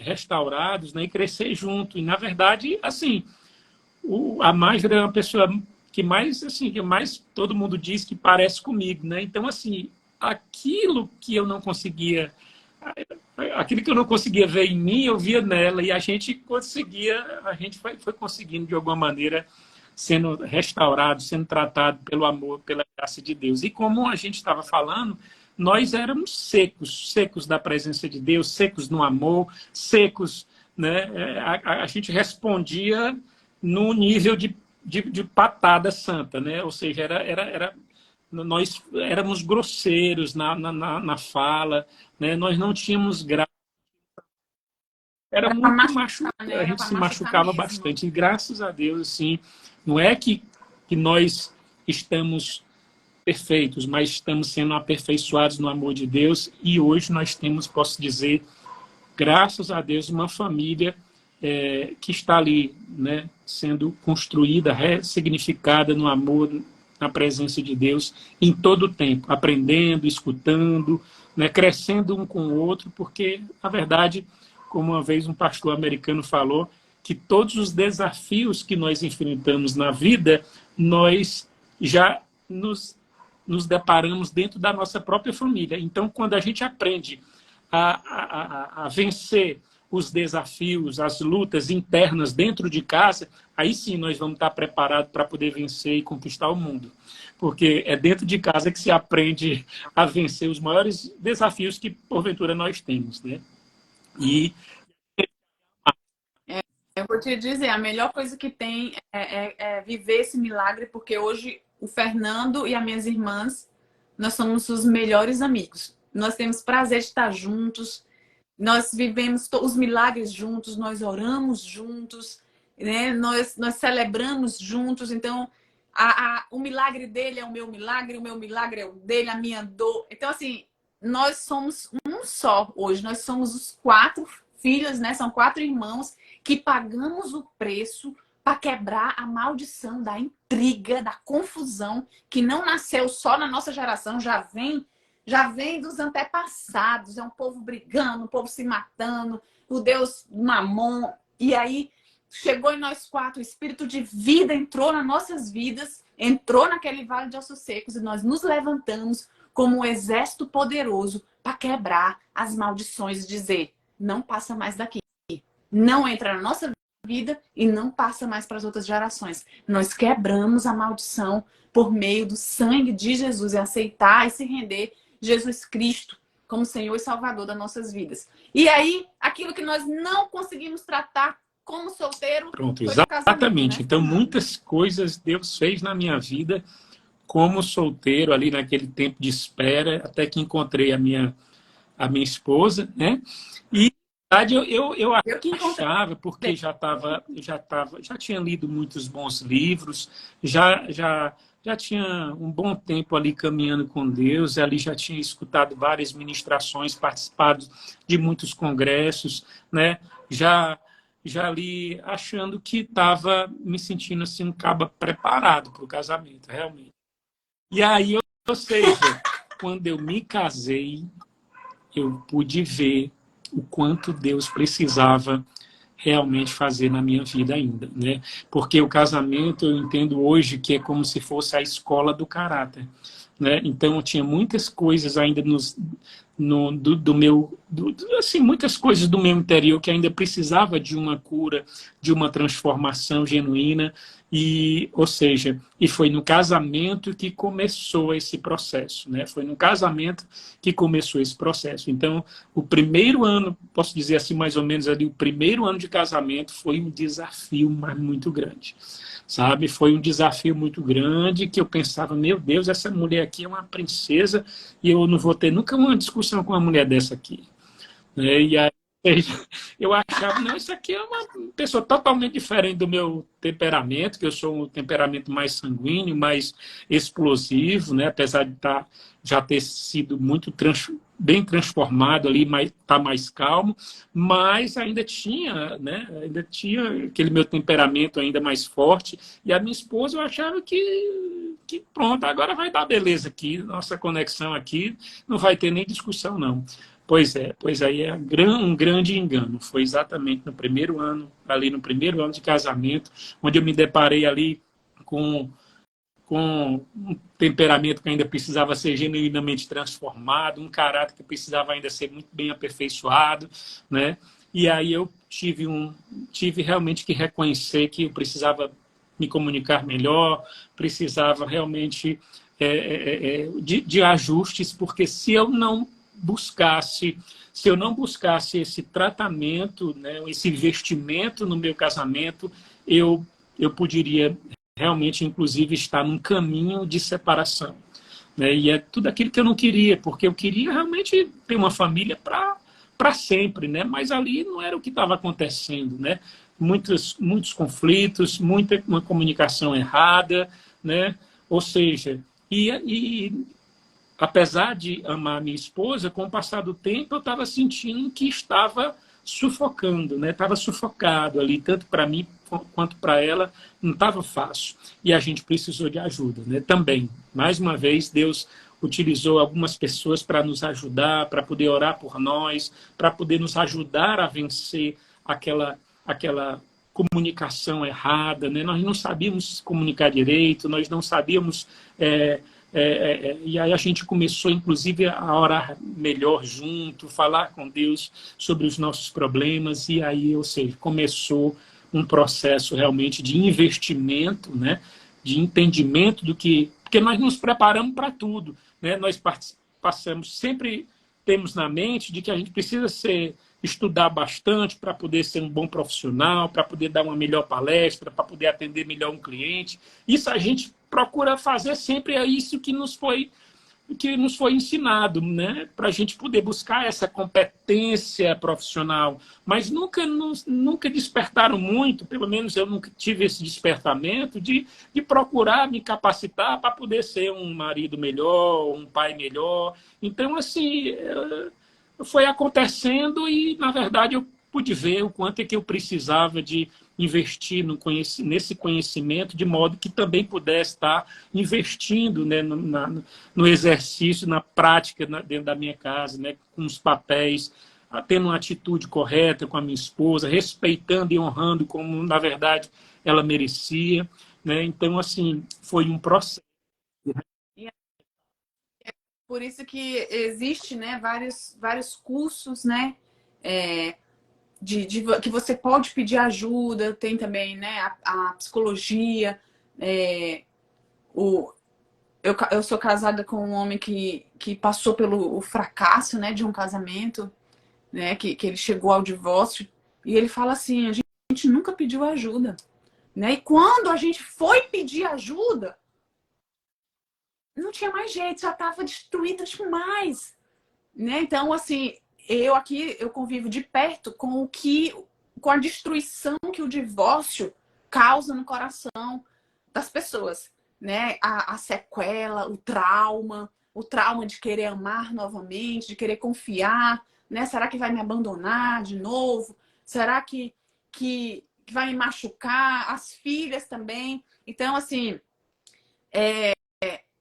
B: restaurados, né? E crescer junto. E na verdade, assim, a Magda é uma pessoa que mais, assim, que mais todo mundo diz que parece comigo, né? Então, assim, aquilo que eu não conseguia, aquilo que eu não conseguia ver em mim, eu via nela, e a gente foi conseguindo de alguma maneira sendo restaurado, sendo tratado pelo amor, pela graça de Deus. E como a gente estava falando, nós éramos secos, secos da presença de Deus, secos no amor, secos, né? A gente respondia no nível de patada santa, né? Ou seja, nós éramos grosseiros na fala, né? Nós não tínhamos graça. Era
A: Era para
B: muito
A: machucar, né?
B: a
A: Era
B: gente
A: para
B: se
A: machucar
B: machucava
A: mesmo.
B: bastante. E graças a Deus, assim, não é que nós estamos perfeitos, mas estamos sendo aperfeiçoados no amor de Deus. E hoje nós temos, posso dizer, graças a Deus, uma família que está ali, né, sendo construída, ressignificada no amor, na presença de Deus, em todo o tempo, aprendendo, escutando, né, crescendo um com o outro, porque, na verdade, como uma vez um pastor americano falou, que todos os desafios que nós enfrentamos na vida, nós já nos deparamos dentro da nossa própria família. Então, quando a gente aprende a vencer os desafios, as lutas internas dentro de casa, aí sim nós vamos estar preparados para poder vencer e conquistar o mundo. Porque é dentro de casa que se aprende a vencer os maiores desafios que, porventura, nós temos, né? E
A: Eu vou te dizer, a melhor coisa que tem é viver esse milagre, porque hoje o Fernando e as minhas irmãs, nós somos os melhores amigos. Nós temos prazer de estar juntos, nós vivemos os milagres juntos, nós oramos juntos, né? Nós celebramos juntos. Então, o milagre dele é o meu milagre é o dele, a minha dor. Então, assim, nós somos um só hoje. Nós somos os 4 filhos, né? São 4 irmãos que pagamos o preço para quebrar a maldição da intriga, da confusão, que não nasceu só na nossa geração, já vem dos antepassados. É um povo brigando, um povo se matando, o Deus Mamon. E aí chegou em nós 4, o espírito de vida entrou nas nossas vidas, entrou naquele vale de ossos secos, e nós nos levantamos como um exército poderoso para quebrar as maldições e dizer: não passa mais daqui. Não entra na nossa vida e não passa mais para as outras gerações. Nós quebramos a maldição por meio do sangue de Jesus, e aceitar e se render Jesus Cristo como Senhor e Salvador das nossas vidas. E aí, aquilo que nós não conseguimos tratar como solteiro,
B: pronto,
A: foi no casamento,
B: exatamente.
A: né,
B: Então,
A: Fernando?
B: muitas coisas Deus fez na minha vida como solteiro, ali naquele tempo de espera, até que encontrei a minha esposa, né? E na verdade eu
A: Eu que encontrei.
B: achava, porque já tinha lido muitos bons livros, já tinha um bom tempo ali caminhando com Deus, ali já tinha escutado várias ministrações, participado de muitos congressos, né? Já ali achando que estava me sentindo assim um caba preparado para o casamento, realmente. E aí, ou seja, quando eu me casei, eu pude ver o quanto Deus precisava realmente fazer na minha vida ainda, né? Porque o casamento eu entendo hoje que é como se fosse a escola do caráter, né? Então eu tinha muitas coisas ainda do meu, assim, muitas coisas do meu interior que ainda precisava de uma cura, de uma transformação genuína. E, ou seja, e foi no casamento que começou esse processo, né? Foi no casamento que começou esse processo. Então, o primeiro ano, posso dizer assim, mais ou menos ali, o primeiro ano de casamento foi um desafio muito grande, sabe? Foi um desafio muito grande que eu pensava, meu Deus, essa mulher aqui é uma princesa e eu não vou ter nunca uma discussão com uma mulher dessa aqui, né? E aí eu achava, não, isso aqui é uma pessoa totalmente diferente do meu temperamento, que eu sou um temperamento mais sanguíneo, mais explosivo, né? Apesar de já ter sido muito bem transformado ali, tá mais calmo, mas ainda tinha, né? Ainda tinha aquele meu temperamento ainda mais forte. E a minha esposa, eu achava que pronto, agora vai dar beleza aqui, nossa conexão aqui, não vai ter nem discussão, não. Pois aí é um grande engano. Foi exatamente no primeiro ano, ali no primeiro ano de casamento, onde eu me deparei ali com um temperamento que ainda precisava ser genuinamente transformado, um caráter que precisava ainda ser muito bem aperfeiçoado, né? E aí eu tive realmente que reconhecer que eu precisava me comunicar melhor, precisava realmente de ajustes, porque se eu não buscasse esse tratamento, né, esse investimento no meu casamento, eu poderia realmente, inclusive, estar num caminho de separação, né? E é tudo aquilo que eu não queria, porque eu queria realmente ter uma família para sempre, né? Mas ali não era o que estava acontecendo, né? Muitos conflitos, uma comunicação errada, né? Ou seja, e apesar de amar minha esposa, com o passar do tempo eu estava sentindo que estava sufocando, né? Estava sufocado ali, tanto para mim quanto para ela, não estava fácil. E a gente precisou de ajuda, né? Também, mais uma vez, Deus utilizou algumas pessoas para nos ajudar, para poder orar por nós, para poder nos ajudar a vencer aquela comunicação errada, né? Nós não sabíamos se comunicar direito, nós não sabíamos e aí a gente começou, inclusive, a orar melhor junto, falar com Deus sobre os nossos problemas, e aí, ou seja, começou um processo realmente de investimento, né, de entendimento do que... Porque nós nos preparamos para tudo, né? Nós passamos, sempre temos na mente de que a gente precisa estudar bastante para poder ser um bom profissional, para poder dar uma melhor palestra, para poder atender melhor um cliente. Isso a gente procura fazer sempre, é isso que nos foi ensinado, né? Para a gente poder buscar essa competência profissional. Mas nunca despertaram muito, pelo menos eu nunca tive esse despertamento de procurar me capacitar para poder ser um marido melhor, um pai melhor. Então, assim, foi acontecendo e, na verdade, eu pude ver o quanto é que eu precisava de investir nesse conhecimento, de modo que também pudesse estar investindo, né, no exercício, na prática, dentro da minha casa, né, com os papéis, tendo uma atitude correta com a minha esposa, respeitando e honrando como, na verdade, ela merecia, né? Então, assim, foi um processo.
A: Por isso que existe, né, vários cursos, né, que você pode pedir ajuda. Tem também, né, a psicologia. Eu sou casada com um homem que passou pelo fracasso, né, de um casamento, né, que ele chegou ao divórcio, e ele fala assim, a gente nunca pediu ajuda, né? E quando a gente foi pedir ajuda, não tinha mais jeito, já estava destruída demais, né? Então, assim, eu convivo de perto com com a destruição que o divórcio causa no coração das pessoas, né? A sequela, o trauma de querer amar novamente, de querer confiar, né? Será que vai me abandonar de novo? Será que vai me machucar? As filhas também. Então, assim,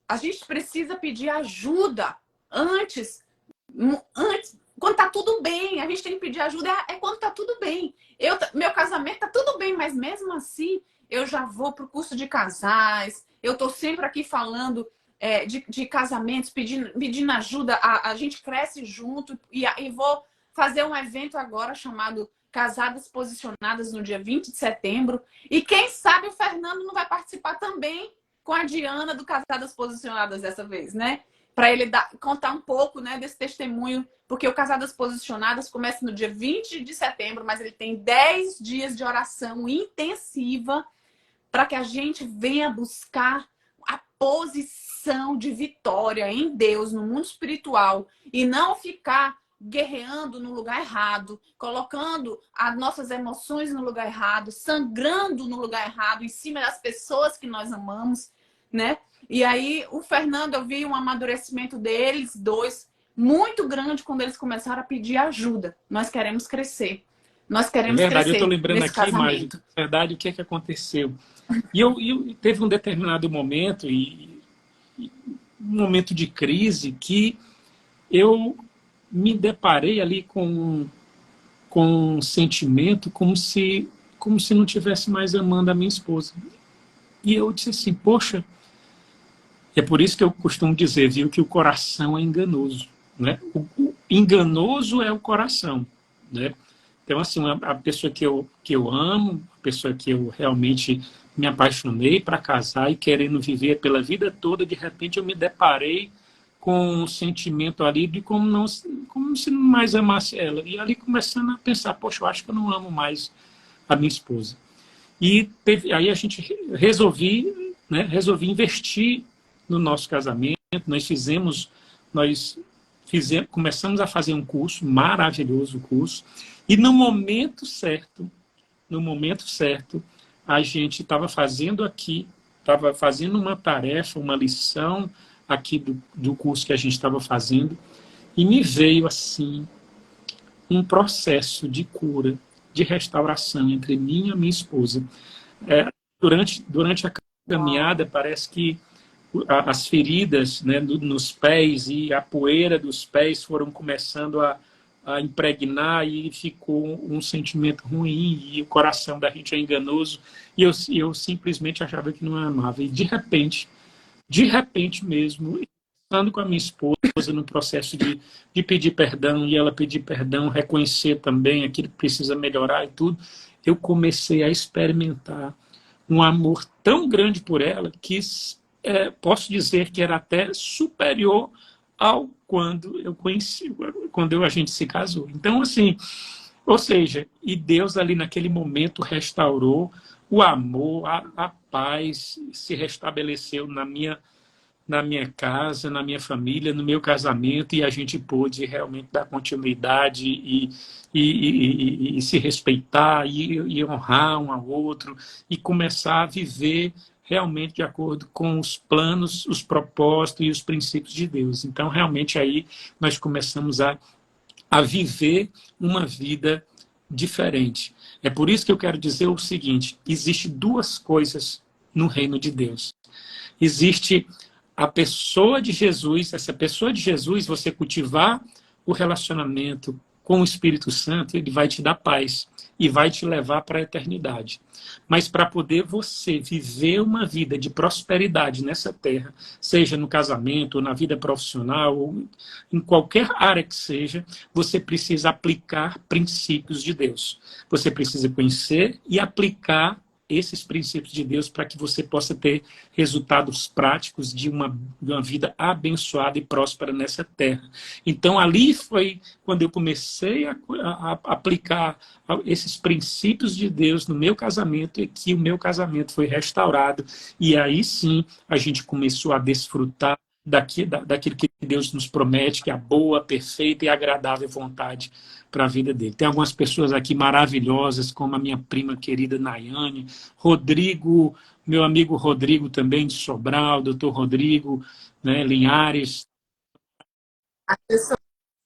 A: a gente precisa pedir ajuda antes, quando tá tudo bem. A gente tem que pedir ajuda quando tá tudo bem. Meu casamento tá tudo bem, mas mesmo assim eu já vou pro curso de casais. Eu tô sempre aqui falando de casamentos, pedindo ajuda. A gente cresce junto e vou fazer um evento agora chamado Casadas Posicionadas no dia 20 de setembro. E quem sabe o Fernando não vai participar também com a Diana do Casadas Posicionadas dessa vez, né? Para ele contar um pouco, né, desse testemunho, porque o Casadas Posicionadas começa no dia 20 de setembro, mas ele tem 10 dias de oração intensiva para que a gente venha buscar a posição de vitória em Deus, no mundo espiritual, e não ficar guerreando no lugar errado, colocando as nossas emoções no lugar errado, sangrando no lugar errado, em cima das pessoas que nós amamos, né? E aí, o Fernando, eu vi um amadurecimento deles dois muito grande quando eles começaram a pedir ajuda. Nós queremos crescer. Nós
B: É
A: queremos
B: verdade, eu estou
A: crescer
B: lembrando
A: nesse
B: aqui a imagem.
A: casamento.
B: Na verdade, o que é que aconteceu? E teve um determinado momento, um momento de crise, que eu me deparei ali com um sentimento como se não tivesse mais amando a minha esposa. E eu disse assim, poxa, é por isso que eu costumo dizer, viu, que o coração é enganoso, né? O enganoso é o coração, né? Então, assim, a pessoa que eu amo, a pessoa que eu realmente me apaixonei para casar e querendo viver pela vida toda, de repente eu me deparei com um sentimento ali de como se não mais amasse ela. E ali começando a pensar, poxa, eu acho que eu não amo mais a minha esposa. E aí a gente resolvi investir no nosso casamento. Começamos a fazer um curso, maravilhoso curso, e no momento certo, a gente estava fazendo uma tarefa, uma lição aqui do curso que a gente estava fazendo, e me veio assim um processo de cura, de restauração entre mim e a minha esposa. Durante a caminhada, parece que as feridas, né, nos pés e a poeira dos pés foram começando a impregnar e ficou um sentimento ruim e o coração da gente é enganoso e eu simplesmente achava que não amava. E de repente mesmo, estando com a minha esposa no processo de pedir perdão e ela pedir perdão, reconhecer também aquilo que precisa melhorar e tudo, eu comecei a experimentar um amor tão grande por ela que posso dizer que era até superior ao quando eu conheci, a gente se casou. Então, assim, ou seja, e Deus ali naquele momento restaurou o amor, a paz se restabeleceu na minha casa, na minha família, no meu casamento, e a gente pôde realmente dar continuidade e se respeitar e honrar um ao outro e começar a viver realmente de acordo com os planos, os propósitos e os princípios de Deus. Então, realmente, aí nós começamos a viver uma vida diferente. É por isso que eu quero dizer o seguinte, existe duas coisas no reino de Deus. Existe a pessoa de Jesus, essa pessoa de Jesus, você cultivar o relacionamento com o Espírito Santo, ele vai te dar paz e vai te levar para a eternidade. Mas para poder você viver uma vida de prosperidade nessa terra, seja no casamento, ou na vida profissional, ou em qualquer área que seja, você precisa aplicar princípios de Deus. Você precisa conhecer e aplicar esses princípios de Deus para que você possa ter resultados práticos de uma vida abençoada e próspera nessa terra. Então, ali foi quando eu comecei a aplicar esses princípios de Deus no meu casamento e que o meu casamento foi restaurado. E aí sim, a gente começou a desfrutar daquilo que Deus nos promete, que é a boa, perfeita e agradável vontade para a vida dele. Tem algumas pessoas aqui maravilhosas, como a minha prima querida Nayane, Rodrigo, meu amigo Rodrigo também de Sobral, doutor Rodrigo, né, Linhares.
A: A pessoa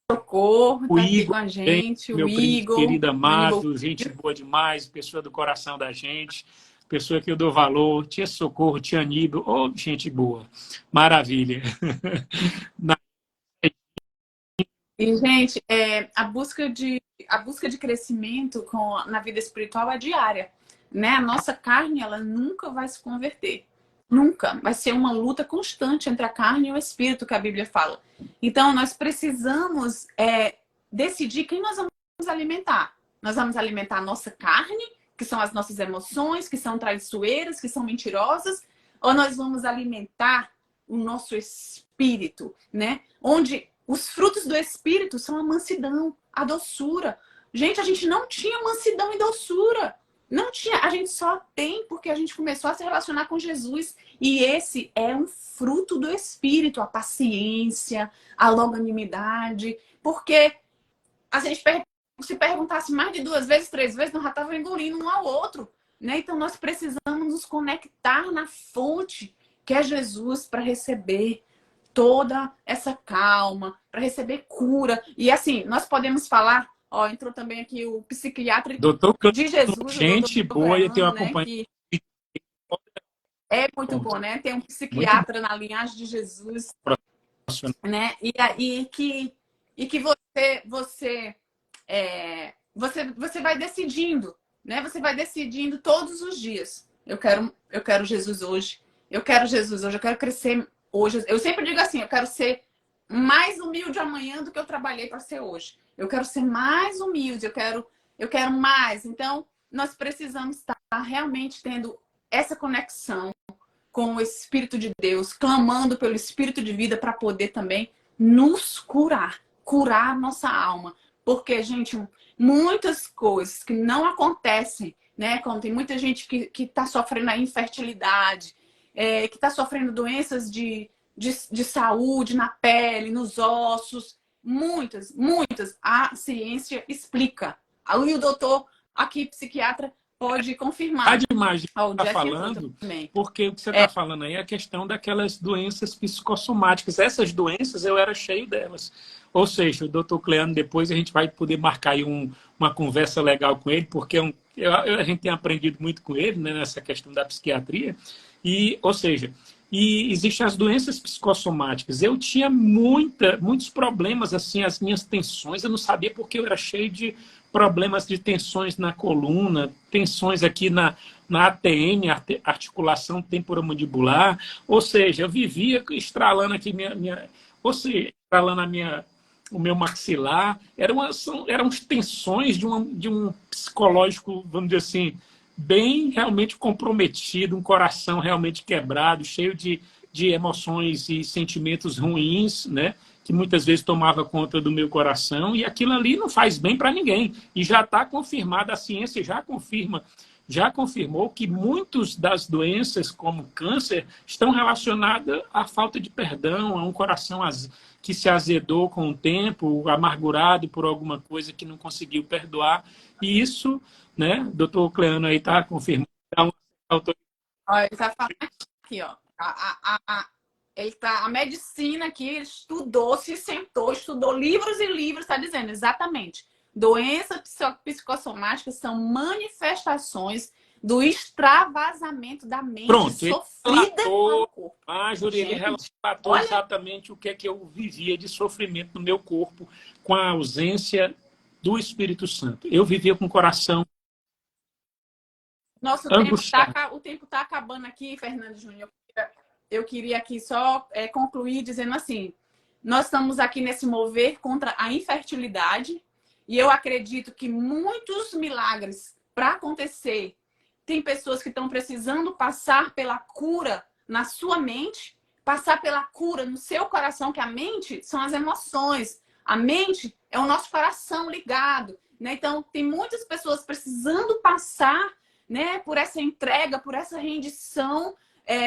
A: Socorro
B: O
A: está aqui
B: Igor
A: com a
B: também,
A: gente, o
B: meu primo
A: Igor,
B: querido
A: meu amigo.
B: amado, gente boa demais, pessoa do coração da gente, pessoa que eu dou valor, tia Socorro, tia Aníbal, oh, gente boa, maravilha.
A: E, gente, a busca de crescimento na vida espiritual é diária, né? A nossa carne, ela nunca vai se converter. Nunca. Vai ser uma luta constante entre a carne e o espírito, que a Bíblia fala. Então, nós precisamos decidir quem nós vamos alimentar, Nós vamos alimentar a nossa carne, que são as nossas emoções, que são traiçoeiras, que são mentirosas, ou nós vamos alimentar o nosso espírito, né? Onde os frutos do espírito são a mansidão, a doçura. Gente, a gente não tinha mansidão e doçura. Não tinha, a gente só tem porque a gente começou a se relacionar com Jesus. E esse é um fruto do espírito, a paciência, a longanimidade. Porque a gente se perguntasse mais de 2 vezes, 3 vezes, nós já estávamos engolindo um ao outro, né? Então nós precisamos nos conectar na fonte, que é Jesus, para receber toda essa calma, para receber cura. E assim, nós podemos falar, ó, entrou também aqui o psiquiatra
B: Doutor
A: de Jesus, o
B: gente
A: doutor
B: boa, eu tenho
A: Cleano, né?
B: acompanhado.
A: Que é muito bom, né? Tem um
B: Muito
A: psiquiatra na linhagem de Jesus,
B: profissional.
A: né? E que você vai decidindo, né? Você vai decidindo todos os dias. Eu quero Jesus hoje. Eu quero Jesus hoje. Eu quero crescer hoje. Eu sempre digo assim, eu quero ser mais humilde amanhã do que eu trabalhei para ser hoje. Eu quero ser mais humilde. Eu quero mais. Então, nós precisamos estar realmente tendo essa conexão com o Espírito de Deus, clamando pelo Espírito de vida para poder também nos curar nossa alma. Porque, gente, muitas coisas que não acontecem, né? Como tem muita gente que está sofrendo a infertilidade, que está sofrendo doenças de saúde na pele, nos ossos, muitas. A ciência explica. Aí o doutor aqui, psiquiatra, pode confirmar.
B: Demais de
A: O
B: estar
A: Jeff
B: falando,
A: também.
B: porque o que você está falando aí é a questão daquelas doenças psicossomáticas. Essas doenças eu era cheio delas. Ou seja, o doutor Cleano, depois a gente vai poder marcar aí uma conversa legal com ele, porque a gente tem aprendido muito com ele, né, nessa questão da psiquiatria. Ou seja, existem as doenças psicossomáticas. Eu tinha muitos problemas, assim, as minhas tensões, eu não sabia porque eu era cheio de problemas de tensões na coluna, tensões aqui na ATM, articulação temporomandibular, ou seja, eu vivia estralando aqui ou seja, estralando o meu maxilar, eram tensões de um psicológico, vamos dizer assim, bem realmente comprometido, um coração realmente quebrado, cheio de emoções e sentimentos ruins, né? Que muitas vezes tomava conta do meu coração, e aquilo ali não faz bem para ninguém. E já está confirmado, a ciência já confirmou que muitas das doenças, como câncer, estão relacionadas à falta de perdão, a um coração que se azedou com o tempo, amargurado por alguma coisa que não conseguiu perdoar. E isso, né, doutor Cleano aí está confirmando.
A: Olha, ele está falando aqui, ó. A medicina aqui, ele estudou, se sentou, estudou livros e livros, está dizendo exatamente. Doenças psicossomáticas são manifestações do extravasamento da mente sofrida no corpo.
B: Marjorie, ele relatou exatamente o que é que eu vivia de sofrimento no meu corpo com a ausência do Espírito Santo. Eu vivia com o coração
A: o tempo está acabando aqui, Fernando Júnior. Eu queria aqui só concluir dizendo assim, nós estamos aqui nesse mover contra a infertilidade e eu acredito que muitos milagres para acontecer, tem pessoas que estão precisando passar pela cura na sua mente, passar pela cura no seu coração, que a mente são as emoções, a mente é o nosso coração ligado, né? Então tem muitas pessoas precisando passar, né, por essa entrega, por essa rendição,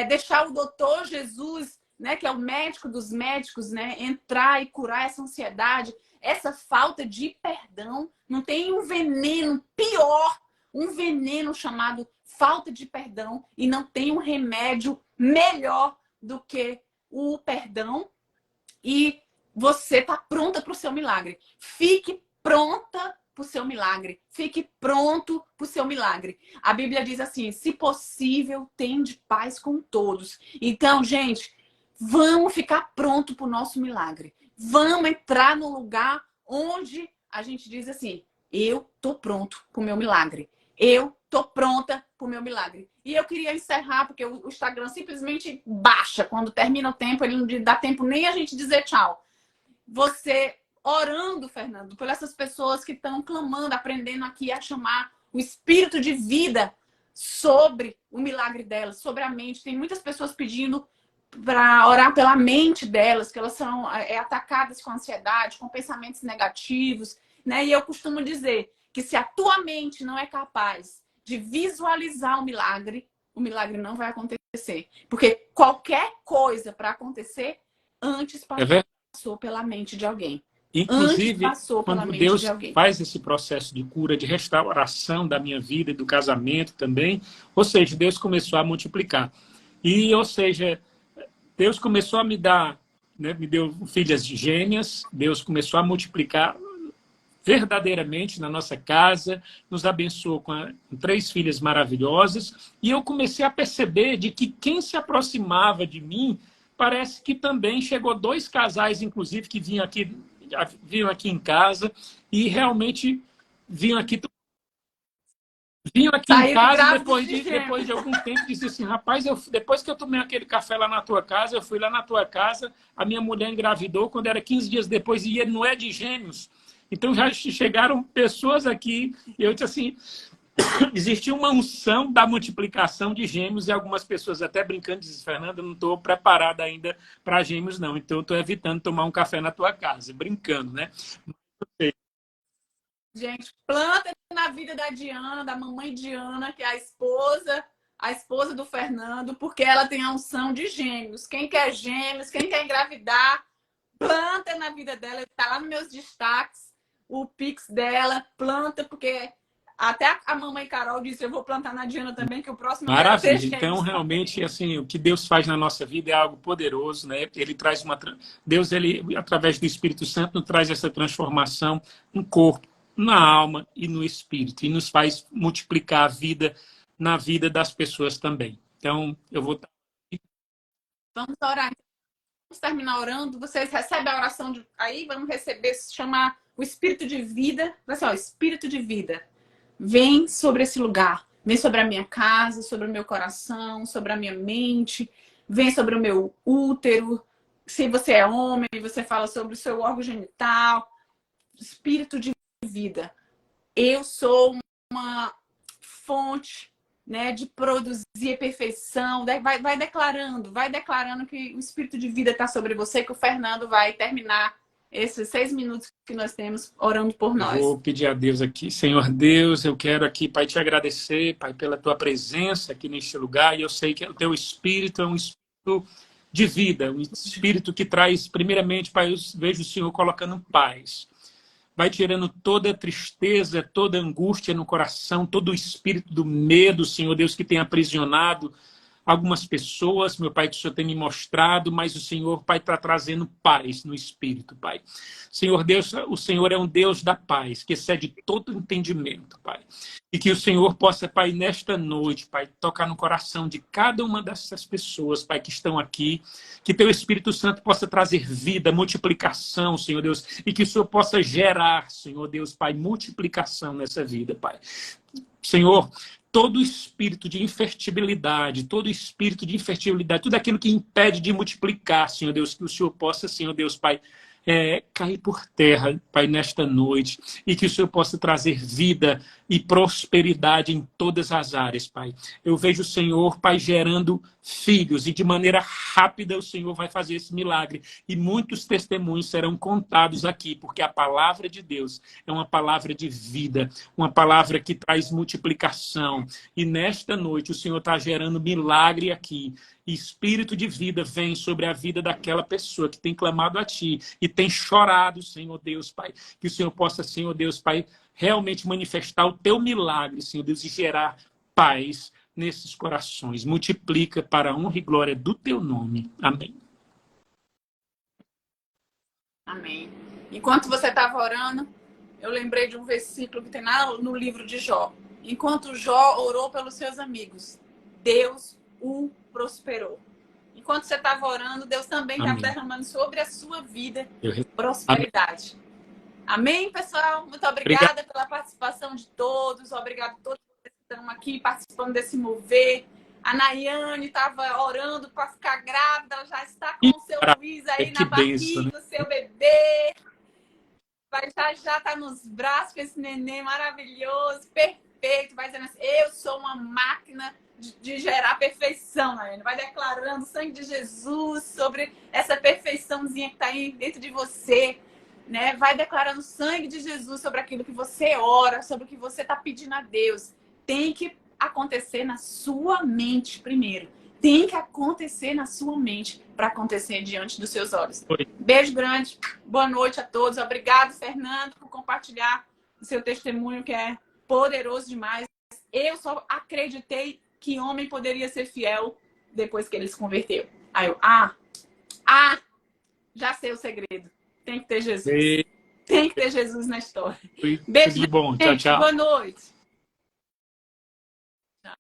A: deixar o doutor Jesus, né, que é o médico dos médicos, né, entrar e curar essa ansiedade, essa falta de perdão. Não tem um veneno pior, um veneno chamado falta de perdão, e não tem um remédio melhor do que o perdão. E você está pronta para o seu milagre. Fique pronta para o seu milagre. Fique pronto para o seu milagre. A Bíblia diz assim, se possível, tende paz com todos. Então, gente, vamos ficar pronto para o nosso milagre. Vamos entrar no lugar onde a gente diz assim, eu tô pronto para o meu milagre. Eu tô pronta para o meu milagre. E eu queria encerrar, porque o Instagram simplesmente baixa. Quando termina o tempo, ele não dá tempo nem a gente dizer tchau. Você orando, Fernando, por essas pessoas que estão clamando, aprendendo aqui a chamar o espírito de vida sobre o milagre delas, sobre a mente. Tem muitas pessoas pedindo para orar pela mente delas, que elas são atacadas com ansiedade, com pensamentos negativos, né? E eu costumo dizer que se a tua mente não é capaz de visualizar o milagre não vai acontecer. Porque qualquer coisa para acontecer antes passou pela mente de alguém.
B: Inclusive, quando Deus faz esse processo de cura, de restauração da minha vida e do casamento também, ou seja, Deus começou a multiplicar. E, ou seja, Deus começou a me dar, né, me deu filhas gêmeas, Deus começou a multiplicar verdadeiramente na nossa casa, nos abençoou com 3 filhas maravilhosas, e eu comecei a perceber de que quem se aproximava de mim, parece que também chegou 2 casais, inclusive, que vinham aqui em casa, e realmente vinham aqui em casa e depois de algum tempo disse assim, rapaz, depois que eu tomei aquele café lá na tua casa, eu fui lá na tua casa, a minha mulher engravidou, quando era 15 dias depois, e ele não é de gêmeos. Então já chegaram pessoas aqui, e eu disse assim, existe uma unção da multiplicação de gêmeos, e algumas pessoas até brincando dizem, Fernanda, eu não estou preparada ainda para gêmeos não, então eu estou evitando tomar um café na tua casa, brincando, né?
A: Gente, planta na vida da Diana, da mamãe Diana, que é a esposa do Fernando, porque ela tem a unção de gêmeos. Quem quer gêmeos, quem quer engravidar, planta na vida dela. Está lá nos meus destaques, o Pix dela, planta, porque até a mamãe Carol disse, eu vou plantar na Diana também, que o próximo
B: Maravilha. Então, realmente, assim, o que Deus faz na nossa vida é algo poderoso, né? Ele traz Deus, ele, através do Espírito Santo, traz essa transformação no corpo, na alma e no espírito, e nos faz multiplicar a vida na vida das pessoas também. Então, eu vou...
A: Vamos orar. Vamos terminar orando. Vocês recebem a oração aí? Vamos receber, chamar o espírito de vida. Assim, ó, espírito de vida. Vem sobre esse lugar. Vem sobre a minha casa, sobre o meu coração, sobre a minha mente. Vem sobre o meu útero. Se você é homem, você fala sobre o seu órgão genital. Espírito de vida. Eu sou uma fonte, né, de produzir perfeição. Vai declarando que o espírito de vida está sobre você, que o Fernando vai terminar esses 6 minutos que nós temos orando por nós.
B: Eu vou pedir a Deus aqui. Senhor Deus, eu quero aqui, Pai, te agradecer, Pai, pela tua presença aqui neste lugar. E eu sei que o teu espírito é um espírito de vida, um espírito que traz, primeiramente, Pai, eu vejo o Senhor colocando paz. Vai tirando toda a tristeza, toda a angústia no coração, todo o espírito do medo, Senhor Deus, que tem aprisionado algumas pessoas, meu Pai, que o Senhor tem me mostrado, mas o Senhor, Pai, está trazendo paz no espírito, Pai. Senhor Deus, o Senhor é um Deus da paz, que excede todo entendimento, Pai. E que o Senhor possa, Pai, nesta noite, Pai, tocar no coração de cada uma dessas pessoas, Pai, que estão aqui, que teu Espírito Santo possa trazer vida, multiplicação, Senhor Deus, e que o Senhor possa gerar, Senhor Deus, Pai, multiplicação nessa vida, Pai. Senhor, todo espírito de infertilidade, tudo aquilo que impede de multiplicar, Senhor Deus, que o Senhor possa, Senhor Deus, Pai, cair por terra, Pai, nesta noite, e que o Senhor possa trazer vida e prosperidade em todas as áreas, Pai. Eu vejo o Senhor, Pai, gerando filhos, e de maneira rápida o Senhor vai fazer esse milagre, e muitos testemunhos serão contados aqui, porque a palavra de Deus é uma palavra de vida, uma palavra que traz multiplicação, e nesta noite o Senhor está gerando milagre aqui, e espírito de vida vem sobre a vida daquela pessoa que tem clamado a Ti e tem chorado, Senhor Deus, Pai. Que o Senhor possa, Senhor Deus, Pai, realmente manifestar o Teu milagre, Senhor Deus, e gerar paz nesses corações. Multiplica para a honra e glória do Teu nome. Amém.
A: Amém. Enquanto você estava orando, eu lembrei de um versículo que tem lá no livro de Jó. Enquanto Jó orou pelos seus amigos, Deus o prosperou. Enquanto você estava orando, Deus também estava derramando sobre a sua vida prosperidade. Amém, pessoal? Muito obrigada pela participação de todos. Obrigada a todos que estão aqui participando desse mover. A Nayane estava orando para ficar grávida. Ela já está com o seu Luiz aí na barriga, o seu bebê. já tá nos braços com esse neném maravilhoso, perfeito. Vai dizendo assim, eu sou uma máquina de gerar perfeição, Nayane. Vai declarando o sangue de Jesus sobre essa perfeiçãozinha que tá aí dentro de você, né? Vai declarando o sangue de Jesus sobre aquilo que você ora, sobre o que você tá pedindo a Deus. Tem que acontecer na sua mente primeiro. Tem que acontecer na sua mente para acontecer diante dos seus olhos.
B: Foi.
A: Beijo grande. Boa noite a todos. Obrigado, Fernando, por compartilhar o seu testemunho, que é poderoso demais. Eu só acreditei que homem poderia ser fiel depois que ele se converteu. Aí eu, já sei o segredo. Tem que ter Jesus. Tem que ter Jesus na história.
B: Tudo
A: Beijo,
B: de bom. Tchau,
A: gente.
B: tchau.
A: Boa noite.